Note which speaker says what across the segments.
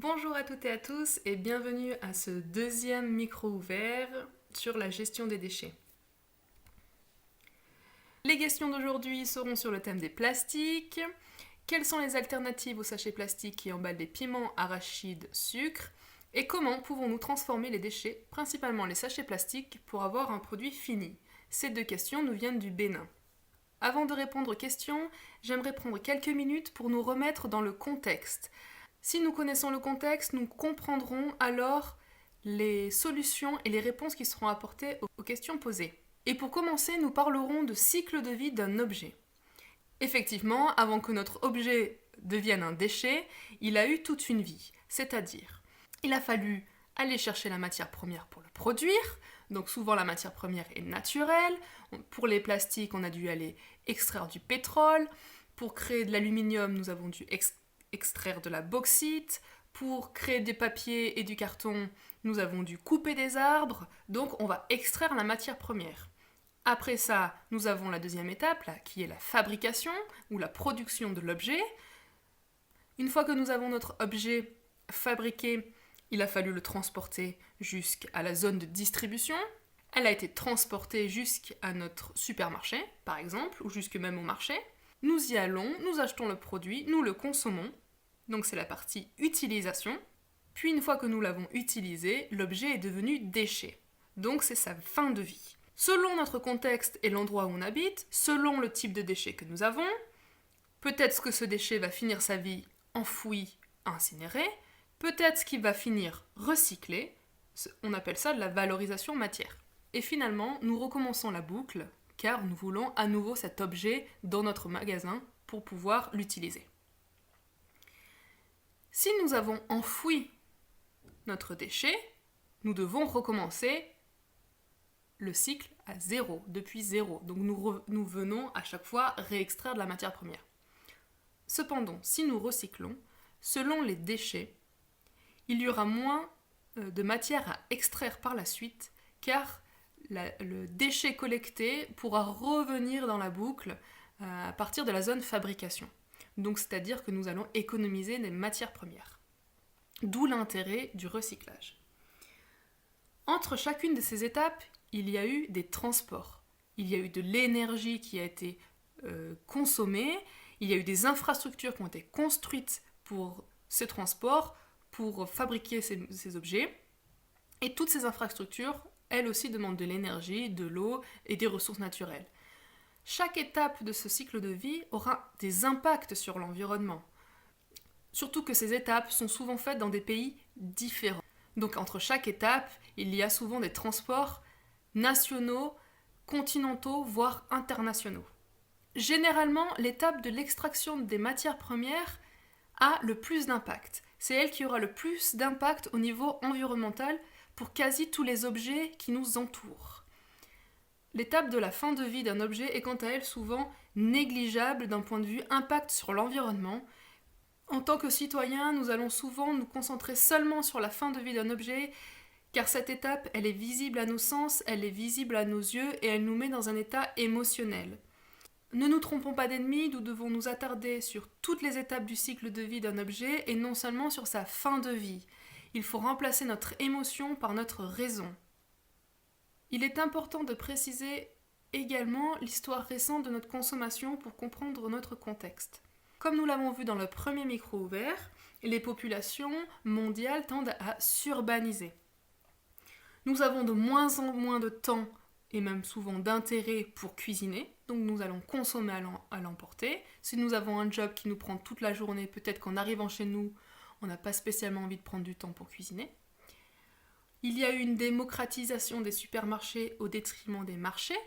Speaker 1: Bonjour à toutes et à tous et bienvenue à ce deuxième micro ouvert sur la gestion des déchets. Les questions d'aujourd'hui seront sur le thème des plastiques. Quelles sont les alternatives aux sachets plastiques qui emballent des piments, arachides, sucre? Et comment pouvons-nous transformer les déchets, principalement les sachets plastiques, pour avoir un produit fini? Ces deux questions nous viennent du Bénin. Avant de répondre aux questions, j'aimerais prendre quelques minutes pour nous remettre dans le contexte. Si nous connaissons le contexte, nous comprendrons alors les solutions et les réponses qui seront apportées aux questions posées. Et pour commencer, nous parlerons de cycle de vie d'un objet. Effectivement, avant que notre objet devienne un déchet, il a eu toute une vie, c'est-à-dire, il a fallu aller chercher la matière première pour le produire, donc souvent la matière première est naturelle. Pour les plastiques, on a dû aller extraire du pétrole. Pour créer de l'aluminium, nous avons dû extraire de la bauxite. Pour créer des papiers et du carton, nous avons dû couper des arbres. Donc on va extraire la matière première. Après ça, nous avons la deuxième étape, là, qui est la fabrication ou la production de l'objet. Une fois que nous avons notre objet fabriqué, il a fallu le transporter jusqu'à la zone de distribution. Elle a été transportée jusqu'à notre supermarché, par exemple, ou jusque même au marché. Nous y allons, nous achetons le produit, nous le consommons. Donc c'est la partie utilisation. Puis une fois que nous l'avons utilisé, l'objet est devenu déchet. Donc c'est sa fin de vie. Selon notre contexte et l'endroit où on habite, selon le type de déchet que nous avons, peut-être que ce déchet va finir sa vie enfoui, incinéré, peut-être qu'il va finir recyclé, on appelle ça de la valorisation matière. Et finalement, nous recommençons la boucle, car nous voulons à nouveau cet objet dans notre magasin pour pouvoir l'utiliser. Si nous avons enfoui notre déchet, nous devons recommencer le cycle à zéro, depuis zéro. Donc nous venons à chaque fois réextraire de la matière première. Cependant, si nous recyclons, selon les déchets, il y aura moins de matière à extraire par la suite, car le déchet collecté pourra revenir dans la boucle à partir de la zone fabrication. Donc c'est-à-dire que nous allons économiser des matières premières. D'où l'intérêt du recyclage. Entre chacune de ces étapes, il y a eu des transports. Il y a eu de l'énergie qui a été consommée, il y a eu des infrastructures qui ont été construites pour ce transport, pour fabriquer ces objets. Et toutes ces infrastructures, elles aussi, demandent de l'énergie, de l'eau et des ressources naturelles. Chaque étape de ce cycle de vie aura des impacts sur l'environnement. Surtout que ces étapes sont souvent faites dans des pays différents. Donc entre chaque étape, il y a souvent des transports nationaux, continentaux, voire internationaux. Généralement, l'étape de l'extraction des matières premières a le plus d'impact. C'est elle qui aura le plus d'impact au niveau environnemental pour quasi tous les objets qui nous entourent. L'étape de la fin de vie d'un objet est quant à elle souvent négligeable d'un point de vue impact sur l'environnement. En tant que citoyens, nous allons souvent nous concentrer seulement sur la fin de vie d'un objet, car cette étape, elle est visible à nos sens, elle est visible à nos yeux et elle nous met dans un état émotionnel. Ne nous trompons pas d'ennemis, nous devons nous attarder sur toutes les étapes du cycle de vie d'un objet et non seulement sur sa fin de vie. Il faut remplacer notre émotion par notre raison. Il est important de préciser également l'histoire récente de notre consommation pour comprendre notre contexte. Comme nous l'avons vu dans le premier micro ouvert, les populations mondiales tendent à s'urbaniser. Nous avons de moins en moins de temps et même souvent d'intérêt pour cuisiner, donc nous allons consommer à l'emporter. Si nous avons un job qui nous prend toute la journée, peut-être qu'en arrivant chez nous, on n'a pas spécialement envie de prendre du temps pour cuisiner. Il y a eu une démocratisation des supermarchés au détriment des marchés.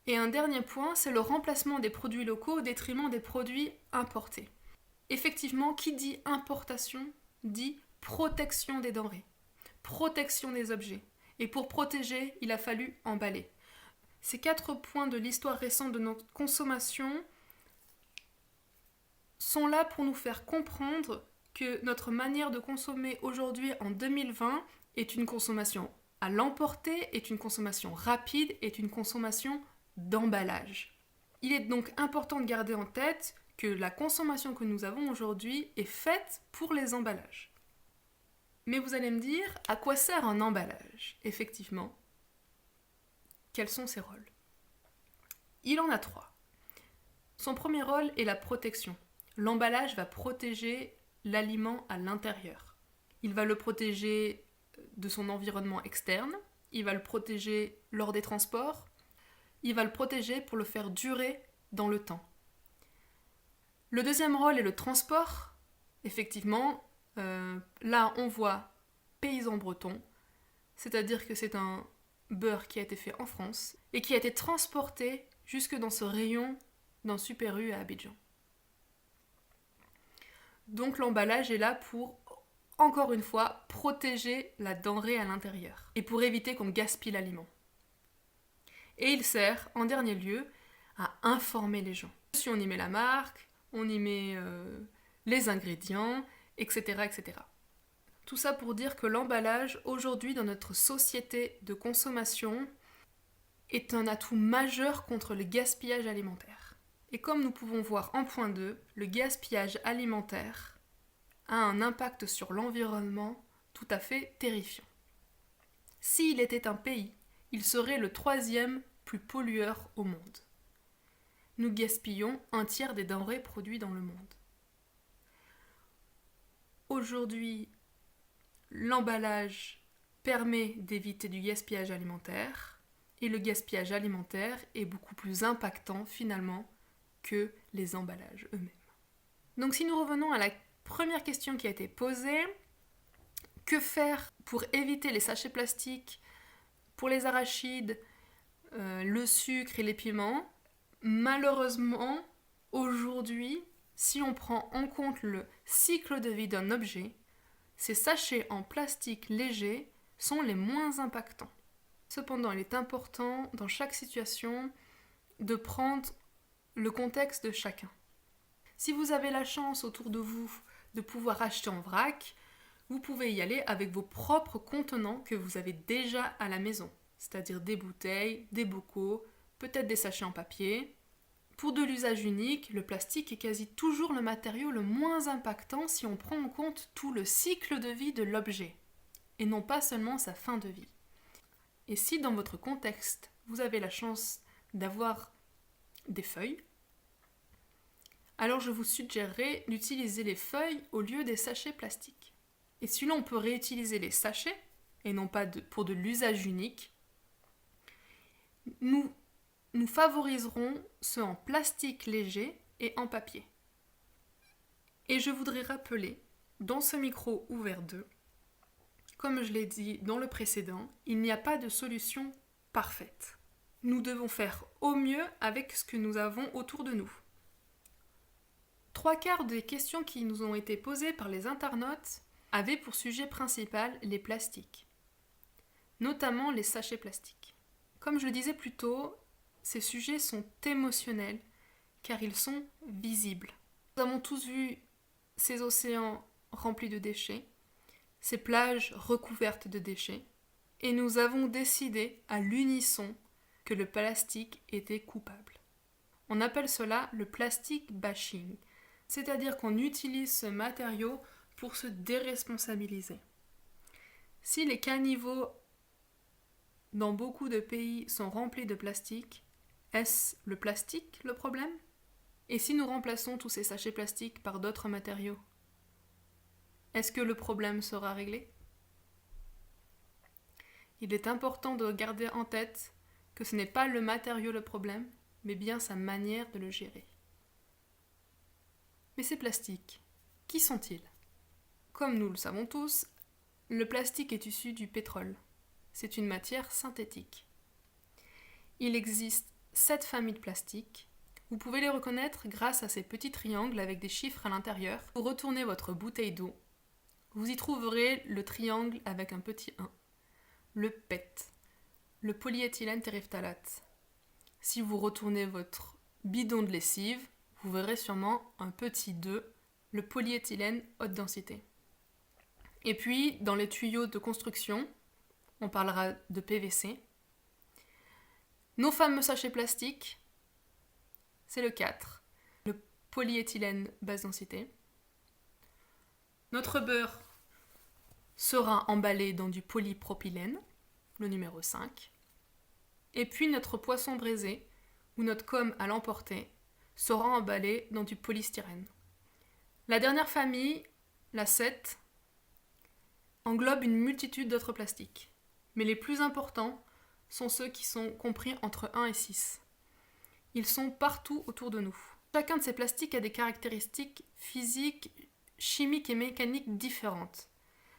Speaker 1: Et un dernier point, c'est le remplacement des produits locaux au détriment des produits importés. Effectivement, qui dit importation dit protection des denrées, protection des objets. Et pour protéger, il a fallu emballer. Ces 4 points de l'histoire récente de notre consommation sont là pour nous faire comprendre que notre manière de consommer aujourd'hui en 2020 est une consommation à l'emporter, est une consommation rapide, est une consommation d'emballage. Il est donc important de garder en tête que la consommation que nous avons aujourd'hui est faite pour les emballages. Mais vous allez me dire, à quoi sert un emballage? Effectivement, quels sont ses rôles? Il en a 3. Son premier rôle est la protection. L'emballage va protéger l'aliment à l'intérieur. Il va le protéger de son environnement externe, il va le protéger lors des transports, il va le protéger pour le faire durer dans le temps. Le deuxième rôle est le transport. Effectivement, là on voit paysan breton, c'est-à-dire que c'est un beurre qui a été fait en France et qui a été transporté jusque dans ce rayon d'un Super U à Abidjan. Donc l'emballage est là pour, encore une fois, protéger la denrée à l'intérieur et pour éviter qu'on gaspille l'aliment. Et il sert, en dernier lieu, à informer les gens. Si on y met la marque, on y met les ingrédients, etc., etc. Tout ça pour dire que l'emballage, aujourd'hui, dans notre société de consommation, est un atout majeur contre le gaspillage alimentaire. Et comme nous pouvons voir en point 2, le gaspillage alimentaire a un impact sur l'environnement tout à fait terrifiant. S'il était un pays, il serait le 3e plus pollueur au monde. Nous gaspillons un tiers des denrées produites dans le monde. Aujourd'hui, l'emballage permet d'éviter du gaspillage alimentaire et le gaspillage alimentaire est beaucoup plus impactant finalement que les emballages eux-mêmes. Donc si nous revenons à la première question qui a été posée, que faire pour éviter les sachets plastiques pour les arachides, le sucre et les piments? Malheureusement, aujourd'hui, si on prend en compte le cycle de vie d'un objet, ces sachets en plastique léger sont les moins impactants. Cependant, il est important dans chaque situation de prendre le contexte de chacun. Si vous avez la chance autour de vous de pouvoir acheter en vrac, vous pouvez y aller avec vos propres contenants que vous avez déjà à la maison, c'est-à-dire des bouteilles, des bocaux, peut-être des sachets en papier. Pour de l'usage unique, le plastique est quasi toujours le matériau le moins impactant si on prend en compte tout le cycle de vie de l'objet, et non pas seulement sa fin de vie. Et si dans votre contexte, vous avez la chance d'avoir des feuilles, alors je vous suggérerais d'utiliser les feuilles au lieu des sachets plastiques. Et si l'on peut réutiliser les sachets, et non pas pour de l'usage unique, nous favoriserons ceux en plastique léger et en papier. Et je voudrais rappeler, dans ce micro ouvert 2, comme je l'ai dit dans le précédent, il n'y a pas de solution parfaite. Nous devons faire au mieux avec ce que nous avons autour de nous. 3/4 des questions qui nous ont été posées par les internautes avaient pour sujet principal les plastiques, notamment les sachets plastiques. Comme je le disais plus tôt, ces sujets sont émotionnels car ils sont visibles. Nous avons tous vu ces océans remplis de déchets, ces plages recouvertes de déchets, et nous avons décidé à l'unisson que le plastique était coupable. On appelle cela le plastic bashing, c'est-à-dire qu'on utilise ce matériau pour se déresponsabiliser. Si les caniveaux dans beaucoup de pays sont remplis de plastique, est-ce le plastique le problème? Et si nous remplaçons tous ces sachets plastiques par d'autres matériaux, est-ce que le problème sera réglé? Il est important de garder en tête que ce n'est pas le matériau le problème, mais bien sa manière de le gérer. Mais ces plastiques, qui sont-ils? Comme nous le savons tous, le plastique est issu du pétrole. C'est une matière synthétique. Il existe 7 familles de plastiques. Vous pouvez les reconnaître grâce à ces petits triangles avec des chiffres à l'intérieur. Pour retourner votre bouteille d'eau, vous y trouverez le triangle avec un petit 1, le PET, le polyéthylène terephthalate. Si vous retournez votre bidon de lessive, vous verrez sûrement un petit 2, le polyéthylène haute densité. Et puis, dans les tuyaux de construction, on parlera de PVC. Nos fameux sachets plastiques, c'est le 4, le polyéthylène basse densité. Notre beurre sera emballé dans du polypropylène, le numéro 5. Et puis notre poisson braisé, ou notre com à l'emporter, sera emballé dans du polystyrène. La dernière famille, la 7, englobe une multitude d'autres plastiques. Mais les plus importants sont ceux qui sont compris entre 1 et 6. Ils sont partout autour de nous. Chacun de ces plastiques a des caractéristiques physiques, chimiques et mécaniques différentes.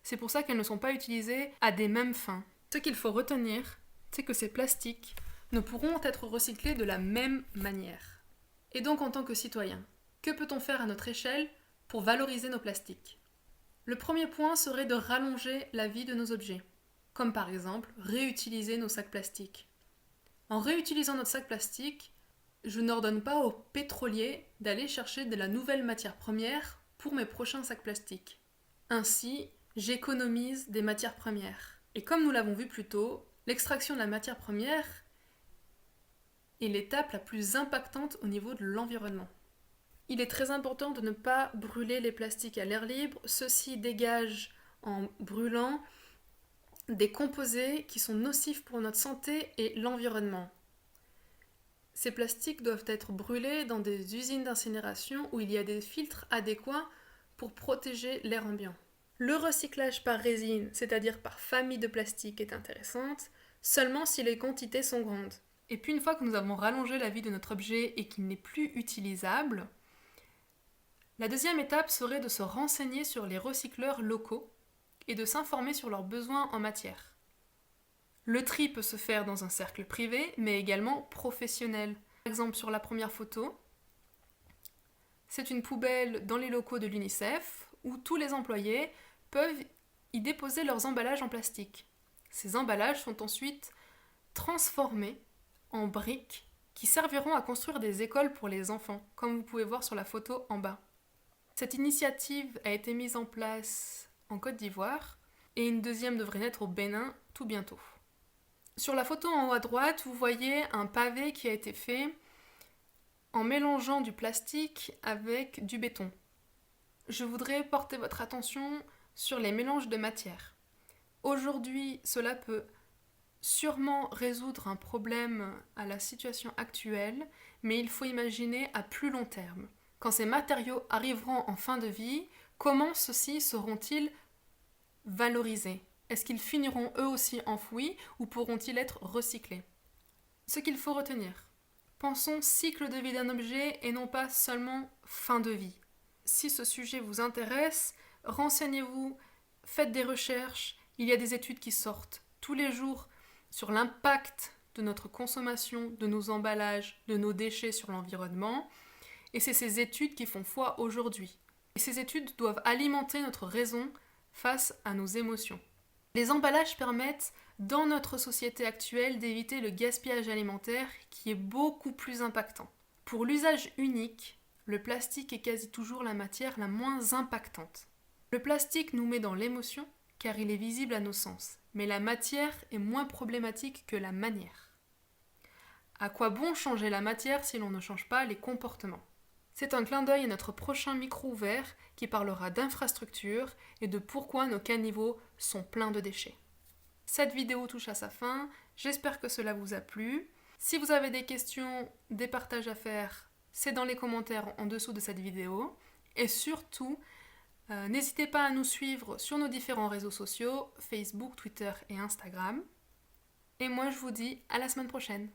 Speaker 1: C'est pour ça qu'elles ne sont pas utilisées à des mêmes fins. Ce qu'il faut retenir, c'est que ces plastiques ne pourront être recyclés de la même manière. Et donc en tant que citoyen, que peut-on faire à notre échelle pour valoriser nos plastiques ? Le premier point serait de rallonger la vie de nos objets, comme par exemple réutiliser nos sacs plastiques. En réutilisant notre sac plastique, je n'ordonne pas aux pétroliers d'aller chercher de la nouvelle matière première pour mes prochains sacs plastiques. Ainsi, j'économise des matières premières. Et comme nous l'avons vu plus tôt, l'extraction de la matière première est l'étape la plus impactante au niveau de l'environnement. Il est très important de ne pas brûler les plastiques à l'air libre. Ceux-ci dégagent en brûlant des composés qui sont nocifs pour notre santé et l'environnement. Ces plastiques doivent être brûlés dans des usines d'incinération où il y a des filtres adéquats pour protéger l'air ambiant. Le recyclage par résine, c'est-à-dire par famille de plastique, est intéressante, seulement si les quantités sont grandes. Et puis une fois que nous avons rallongé la vie de notre objet et qu'il n'est plus utilisable, la deuxième étape serait de se renseigner sur les recycleurs locaux et de s'informer sur leurs besoins en matière. Le tri peut se faire dans un cercle privé, mais également professionnel. Par exemple, sur la première photo, c'est une poubelle dans les locaux de l'UNICEF où tous les employés peuvent y déposer leurs emballages en plastique. Ces emballages sont ensuite transformés en briques qui serviront à construire des écoles pour les enfants, comme vous pouvez voir sur la photo en bas. Cette initiative a été mise en place en Côte d'Ivoire et une deuxième devrait naître au Bénin tout bientôt. Sur la photo en haut à droite, vous voyez un pavé qui a été fait en mélangeant du plastique avec du béton. Je voudrais porter votre attention sur les mélanges de matières. Aujourd'hui, cela peut sûrement résoudre un problème à la situation actuelle, mais il faut imaginer à plus long terme. Quand ces matériaux arriveront en fin de vie, comment ceux-ci seront-ils valorisés ? Est-ce qu'ils finiront eux aussi enfouis ou pourront-ils être recyclés ? Ce qu'il faut retenir. Pensons cycle de vie d'un objet et non pas seulement fin de vie. Si ce sujet vous intéresse, renseignez-vous, faites des recherches. Il y a des études qui sortent tous les jours sur l'impact de notre consommation, de nos emballages, de nos déchets sur l'environnement. Et c'est ces études qui font foi aujourd'hui. Et ces études doivent alimenter notre raison face à nos émotions. Les emballages permettent, dans notre société actuelle, d'éviter le gaspillage alimentaire qui est beaucoup plus impactant. Pour l'usage unique, le plastique est quasi toujours la matière la moins impactante. Le plastique nous met dans l'émotion car il est visible à nos sens, mais la matière est moins problématique que la manière. À quoi bon changer la matière si l'on ne change pas les comportements ? C'est un clin d'œil à notre prochain micro ouvert qui parlera d'infrastructures et de pourquoi nos caniveaux sont pleins de déchets. Cette vidéo touche à sa fin, j'espère que cela vous a plu. Si vous avez des questions, des partages à faire, c'est dans les commentaires en dessous de cette vidéo. Et surtout, n'hésitez pas à nous suivre sur nos différents réseaux sociaux, Facebook, Twitter et Instagram. Et moi je vous dis à la semaine prochaine.